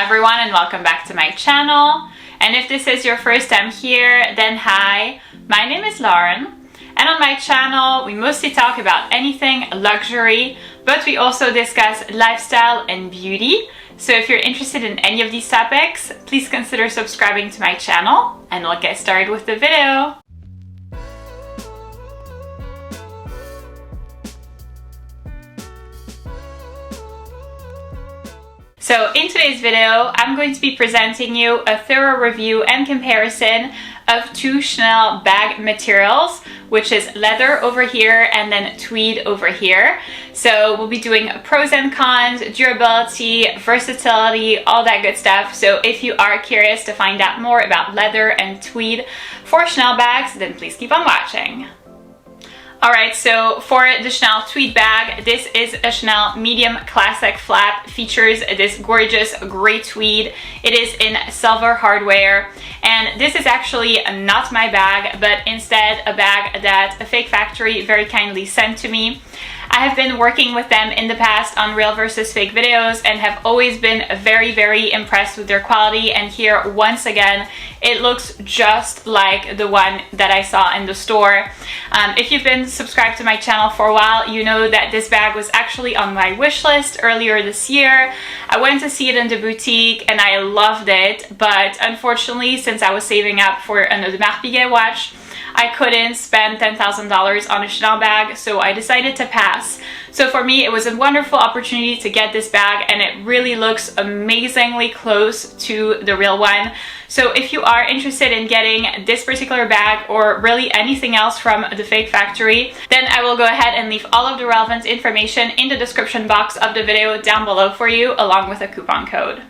everyone, and welcome back to my channel. And if this is your first time here, then hi, my name is Lauren, and on my channel we mostly talk about anything luxury, but we also discuss lifestyle and beauty. So if you're interested in any of these topics, please consider subscribing to my channel, and we'll get started with the video. So in today's video, I'm going to be presenting you a thorough review and comparison of two Chanel bag materials, which is leather over here and then tweed over here. So we'll be doing pros and cons, durability, versatility, all that good stuff. So if you are curious to find out more about leather and tweed for Chanel bags, then please keep on watching. Alright, so for the Chanel tweed bag, this is a Chanel medium classic flap, features this gorgeous gray tweed. It is in silver hardware, and this is actually not my bag, but instead a bag that a fake factory very kindly sent to me. I have been working with them in the past on real versus fake videos and have always been very impressed with their quality, and here once again it looks just like the one that I saw in the store. If you've been subscribed to my channel for a while, you know that this bag was actually on my wish list earlier this year. I went to see it in the boutique and I loved it, but unfortunately, since I was saving up for an Audemars Piguet watch, I couldn't spend $10,000 on a Chanel bag, so I decided to pass. So for me, it was a wonderful opportunity to get this bag, and it really looks amazingly close to the real one. So if you are interested in getting this particular bag or really anything else from the fake factory, then I will go ahead and leave all of the relevant information in the description box of the video down below for you, along with a coupon code.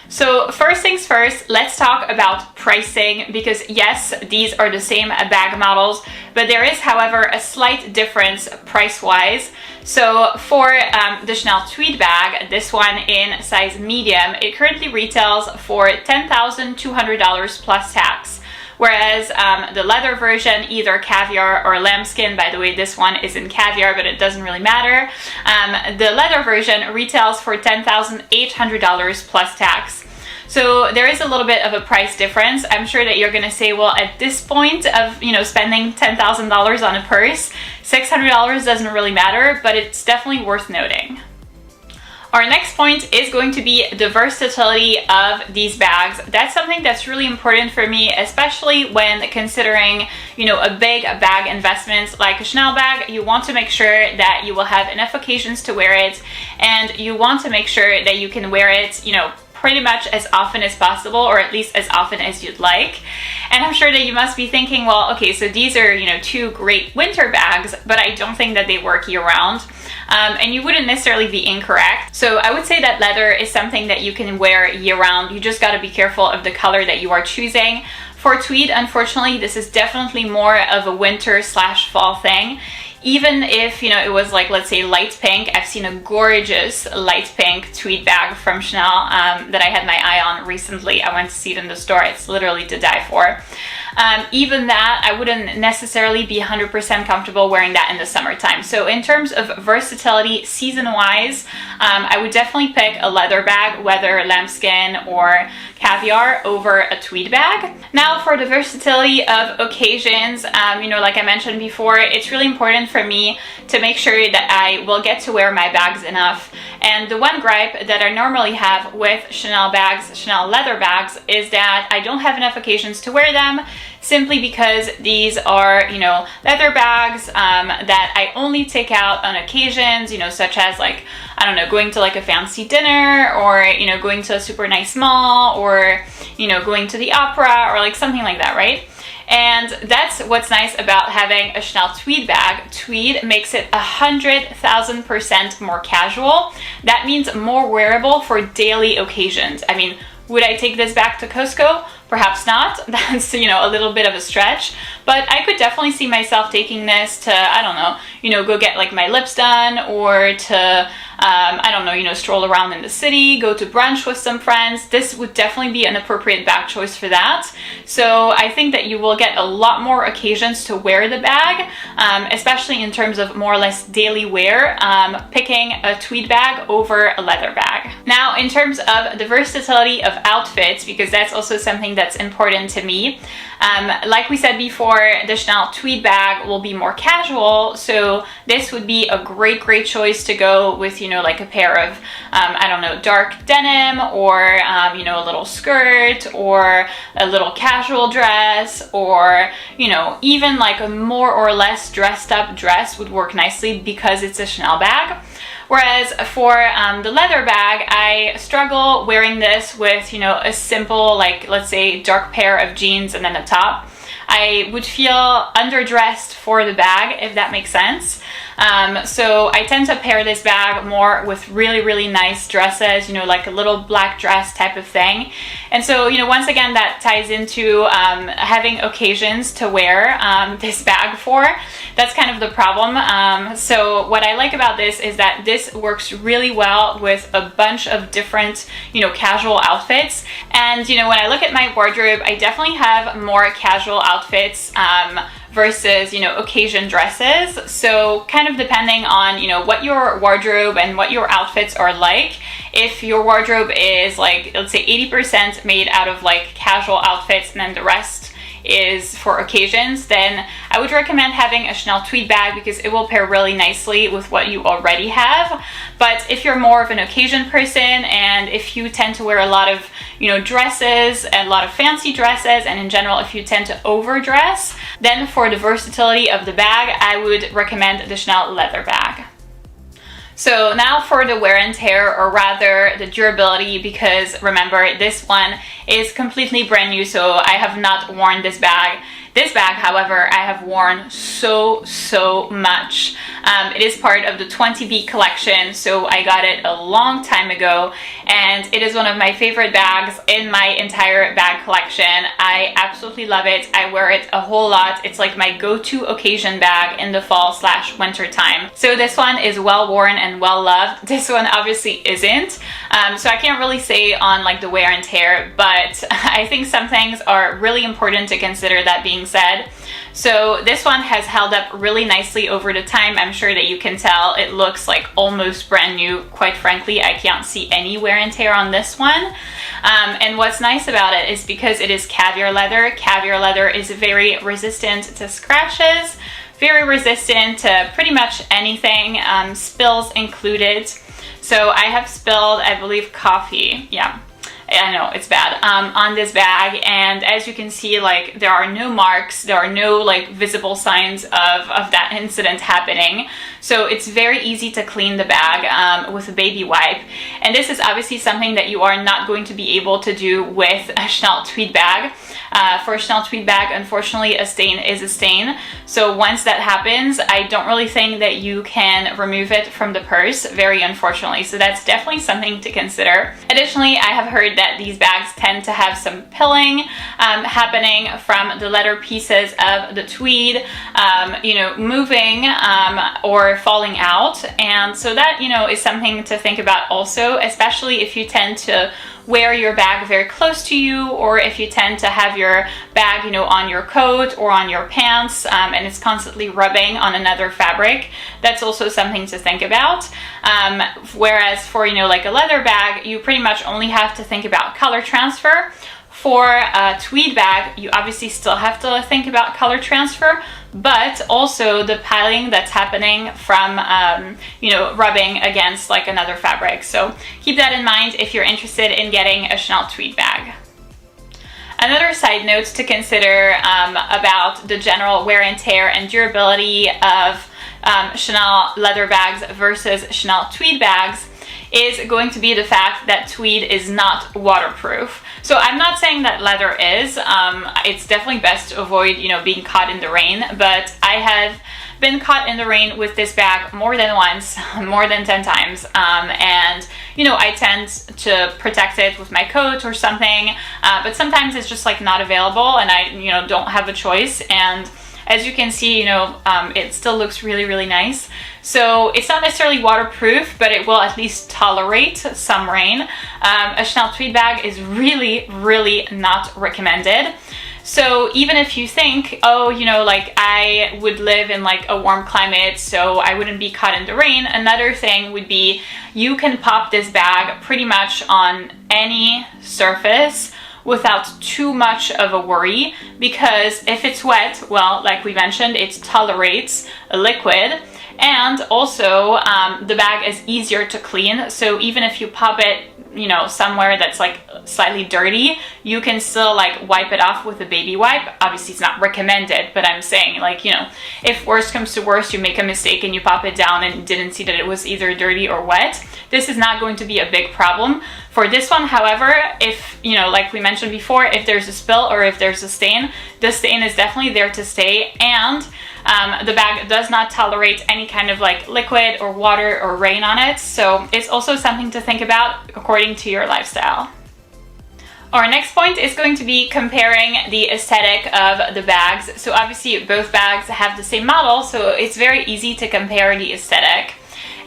So first things first, let's talk about pricing, because yes, these are the same bag models, but there is, however, a slight difference price-wise. So for the Chanel tweed bag, this one in size medium, it currently retails for $10,200 plus tax. Whereas the leather version, either caviar or lambskin, by the way, this one is in caviar, but it doesn't really matter. The leather version retails for $10,800 plus tax. So there is a little bit of a price difference. I'm sure that you're gonna say, well, at this point of, spending $10,000 on a purse, $600 doesn't really matter, but it's definitely worth noting. Our next point is going to be the versatility of these bags. That's something that's really important for me, especially when considering, a big bag investment like a Chanel bag. You want to make sure that you will have enough occasions to wear it, and you want to make sure that you can wear it, pretty much as often as possible, or at least as often as you'd like. And I'm sure that you must be thinking, well, okay, so these are, two great winter bags, but I don't think that they work year-round. And you wouldn't necessarily be incorrect. So I would say that leather is something that you can wear year-round. You just got to be careful of the color that you are choosing. For tweed, unfortunately, this is definitely more of a winter/fall thing. Even if, it was like, let's say, light pink. I've seen a gorgeous light pink tweed bag from Chanel that I had my eye on recently. I went to see it in the store. It's literally to die for. Even that, I wouldn't necessarily be 100% comfortable wearing that in the summertime. So in terms of versatility, season-wise, I would definitely pick a leather bag, whether lambskin or caviar, over a tweed bag. Now for the versatility of occasions, like I mentioned before, it's really important for me to make sure that I will get to wear my bags enough. And the one gripe that I normally have with Chanel bags, Chanel leather bags, is that I don't have enough occasions to wear them, simply because these are, leather bags that I only take out on occasions, such as like, I don't know, going to like a fancy dinner, or, going to a super nice mall, or, going to the opera, or like something like that, right? And that's what's nice about having a Chanel tweed bag. Tweed makes it 100,000% more casual. That means more wearable for daily occasions. I mean, would I take this back to Costco? Perhaps not. That's, a little bit of a stretch, but I could definitely see myself taking this to, I don't know, go get like my lips done, or to, I don't know, you know, stroll around in the city, go to brunch with some friends, this would definitely be an appropriate bag choice for that. So I think that you will get a lot more occasions to wear the bag, especially in terms of more or less daily wear, picking a tweed bag over a leather bag. Now, in terms of the versatility of outfits, because that's also something that's important to me, like we said before, the Chanel tweed bag will be more casual, so this would be a great choice to go with, you know, like a pair of, I don't know, dark denim, or, you know, a little skirt, or a little casual dress, or, you know, even like a more or less dressed up dress would work nicely because it's a Chanel bag. Whereas for the leather bag, I struggle wearing this with, you know, a simple, like, let's say, dark pair of jeans and then a top. I would feel underdressed for the bag, if that makes sense. So I tend to pair this bag more with really nice dresses, you know, like a little black dress type of thing. And so, you know, once again, that ties into having occasions to wear this bag for. That's kind of the problem. So what I like about this is that this works really well with a bunch of different, you know, casual outfits. And, you know, when I look at my wardrobe, I definitely have more casual outfits versus, you know, occasion dresses. So kind of depending on, you know, what your wardrobe and what your outfits are like. If your wardrobe is like, let's say 80% made out of like casual outfits and then the rest is for occasions, then I would recommend having a Chanel tweed bag because it will pair really nicely with what you already have. But if you're more of an occasion person, and if you tend to wear a lot of, you know, dresses and a lot of fancy dresses, and in general if you tend to overdress, then for the versatility of the bag, I would recommend the Chanel leather bag. So now for the wear and tear, or rather the durability, because remember, this one is completely brand new, so I have not worn this bag. This bag, however, I have worn so much. It is part of the 20B collection, so I got it a long time ago, and it is one of my favorite bags in my entire bag collection. I absolutely love it. I wear it a whole lot. It's like my go-to occasion bag in the fall/winter time. So this one is well worn and well loved. This one obviously isn't. So I can't really say on like the wear and tear, but I think some things are really important to consider, that being said. So this one has held up really nicely over the time. I'm sure that you can tell it looks like almost brand new. Quite frankly, I can't see any wear and tear on this one. And what's nice about it is because it is caviar leather. Caviar leather is very resistant to scratches, very resistant to pretty much anything, spills included. So I have spilled, I believe, coffee. Yeah. I know, it's bad, on this bag, and as you can see, like, there are no marks, there are no like visible signs of that incident happening. So it's very easy to clean the bag with a baby wipe, and this is obviously something that you are not going to be able to do with a Chanel tweed bag. For a Chanel tweed bag, unfortunately, a stain is a stain. So once that happens, I don't really think that you can remove it from the purse, very unfortunately. So that's definitely something to consider. Additionally, I have heard that these bags tend to have some pilling happening from the leather pieces of the tweed, you know, moving or falling out. And so that, you know, is something to think about also, especially if you tend to wear your bag very close to you, or if you tend to have your bag, you know, on your coat or on your pants, and it's constantly rubbing on another fabric. That's also something to think about. Whereas for, you know, like a leather bag, you pretty much only have to think about color transfer. For a tweed bag, you obviously still have to think about color transfer, but also the piling that's happening from, you know, rubbing against like another fabric. So keep that in mind if you're interested in getting a Chanel tweed bag. Another side note to consider about the general wear and tear and durability of Chanel leather bags versus Chanel tweed bags is going to be the fact that tweed is not waterproof. So I'm not saying that leather is. It's definitely best to avoid, you know, being caught in the rain, but I have been caught in the rain with this bag more than once, more than 10 times, and you know, I tend to protect it with my coat or something, but sometimes it's just like not available and I, you know, don't have a choice. And as you can see, you know, it still looks really nice. So it's not necessarily waterproof, but it will at least tolerate some rain. A Chanel Tweed bag is really, really not recommended. So even if you think, oh, you know, like I would live in like a warm climate, so I wouldn't be caught in the rain, another thing would be you can pop this bag pretty much on any surface without too much of a worry, because if it's wet, well, like we mentioned, it tolerates a liquid, and also the bag is easier to clean. So even if you pop it, you know, somewhere that's like slightly dirty, you can still like wipe it off with a baby wipe. Obviously it's not recommended, but I'm saying, like, you know, if worst comes to worst, you make a mistake and you pop it down and didn't see that it was either dirty or wet, this is not going to be a big problem. For this one, however, if, you know, like we mentioned before, if there's a spill or if there's a stain, the stain is definitely there to stay, and the bag does not tolerate any kind of like liquid or water or rain on it. So it's also something to think about according to your lifestyle. Our next point is going to be comparing the aesthetic of the bags. So obviously both bags have the same model, so it's very easy to compare the aesthetic.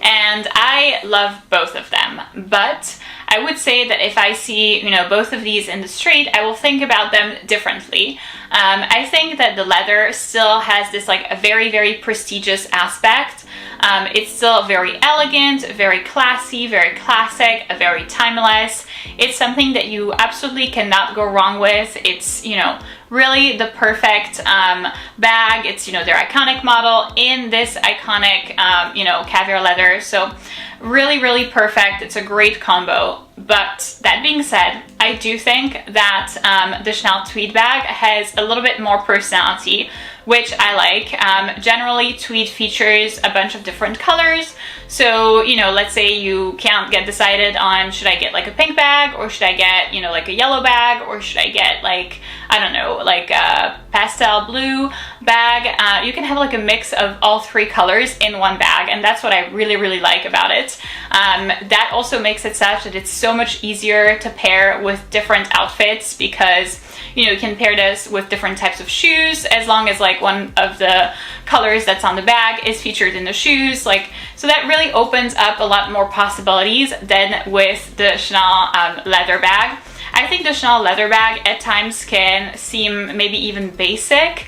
And I love both of them, but I would say that if I see, you know, both of these in the street, I will think about them differently. I think that the leather still has this like a very, very prestigious aspect. It's still very elegant, very classy, very classic, very timeless. It's something that you absolutely cannot go wrong with. It's, you know, really the perfect bag. It's, you know, their iconic model in this iconic, you know, caviar leather. So really, really perfect. It's a great combo. But that being said, I do think that the Chanel Tweed bag has a little bit more personality, which I like. Generally, Tweed features a bunch of different colors. So, you know, let's say you can't get decided on, should I get like a pink bag, or should I get, you know, like a yellow bag, or should I get like, I don't know, like a pastel blue bag. You can have like a mix of all three colors in one bag, and that's what I really, really like about it. That also makes it such that it's so much easier to pair with different outfits, because, you know, you can pair this with different types of shoes, as long as like one of the colors that's on the bag is featured in the shoes. Like, so that really opens up a lot more possibilities than with the Chanel leather bag. I think the Chanel leather bag at times can seem maybe even basic,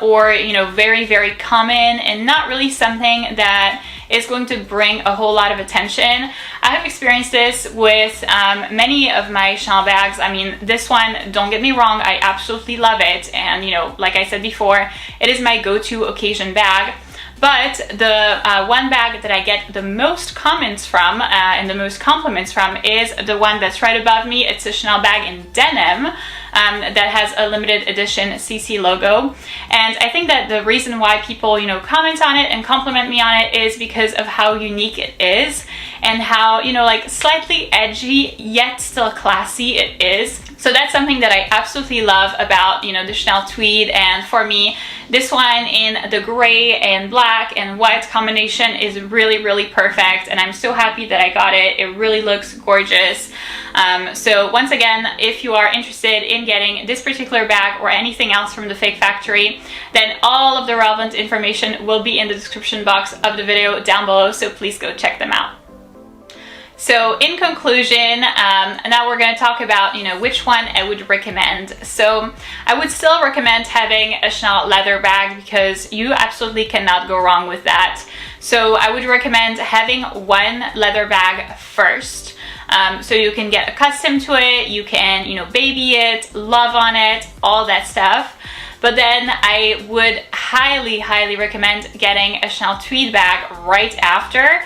or, you know, very, very common, and not really something that is going to bring a whole lot of attention. I have experienced this with many of my Chanel bags. I mean, this one, don't get me wrong, I absolutely love it. And, you know, like I said before, it is my go-to occasion bag. But the one bag that I get the most comments from and the most compliments from is the one that's right above me. It's a Chanel bag in denim that has a limited edition CC logo. And I think that the reason why people, you know, comment on it and compliment me on it is because of how unique it is, and how, you know, like slightly edgy yet still classy it is. So that's something that I absolutely love about, you know, the Chanel Tweed. And for me, this one in the gray and black and white combination is really, really perfect. And I'm so happy that I got it. It really looks gorgeous. So once again, if you are interested in getting this particular bag or anything else from the Fake Factory, then all of the relevant information will be in the description box of the video down below. So please go check them out. So in conclusion, now we're going to talk about, you know, which one I would recommend. So I would still recommend having a Chanel leather bag, because you absolutely cannot go wrong with that. So I would recommend having one leather bag first. So you can get accustomed to it, you can, you know, baby it, love on it, all that stuff. But then I would highly, highly recommend getting a Chanel Tweed bag right after,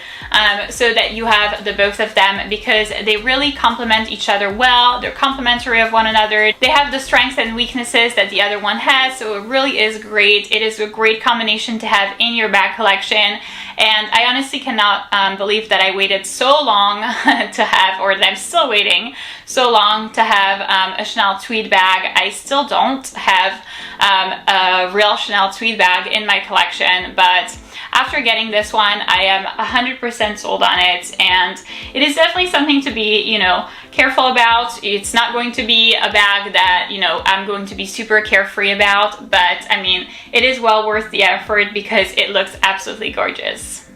so that you have the both of them, because they really complement each other well. They're complementary of one another. They have the strengths and weaknesses that the other one has, so it really is great. It is a great combination to have in your bag collection. And I honestly cannot believe that I waited so long to have, or that I'm still waiting so long to have a Chanel Tweed bag. I still don't have a real Chanel Tweed bag in my collection, but after getting this one, I am 100% sold on it, and it is definitely something to be, you know, careful about. It's not going to be a bag that, you know, I'm going to be super carefree about, but I mean, it is well worth the effort because it looks absolutely gorgeous.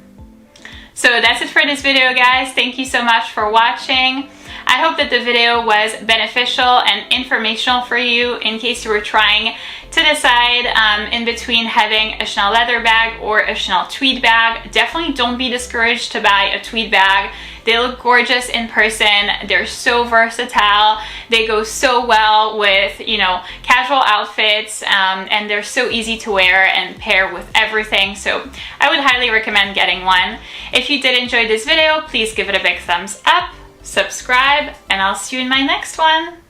So that's it for this video, guys. Thank you so much for watching. I hope that the video was beneficial and informational for you in case you were trying to decide in between having a Chanel leather bag or a Chanel tweed bag. Definitely don't be discouraged to buy a tweed bag. They look gorgeous in person. They're so versatile. They go so well with, you know, casual outfits, and they're so easy to wear and pair with everything. So I would highly recommend getting one. If you did enjoy this video, please give it a big thumbs up, subscribe, and I'll see you in my next one.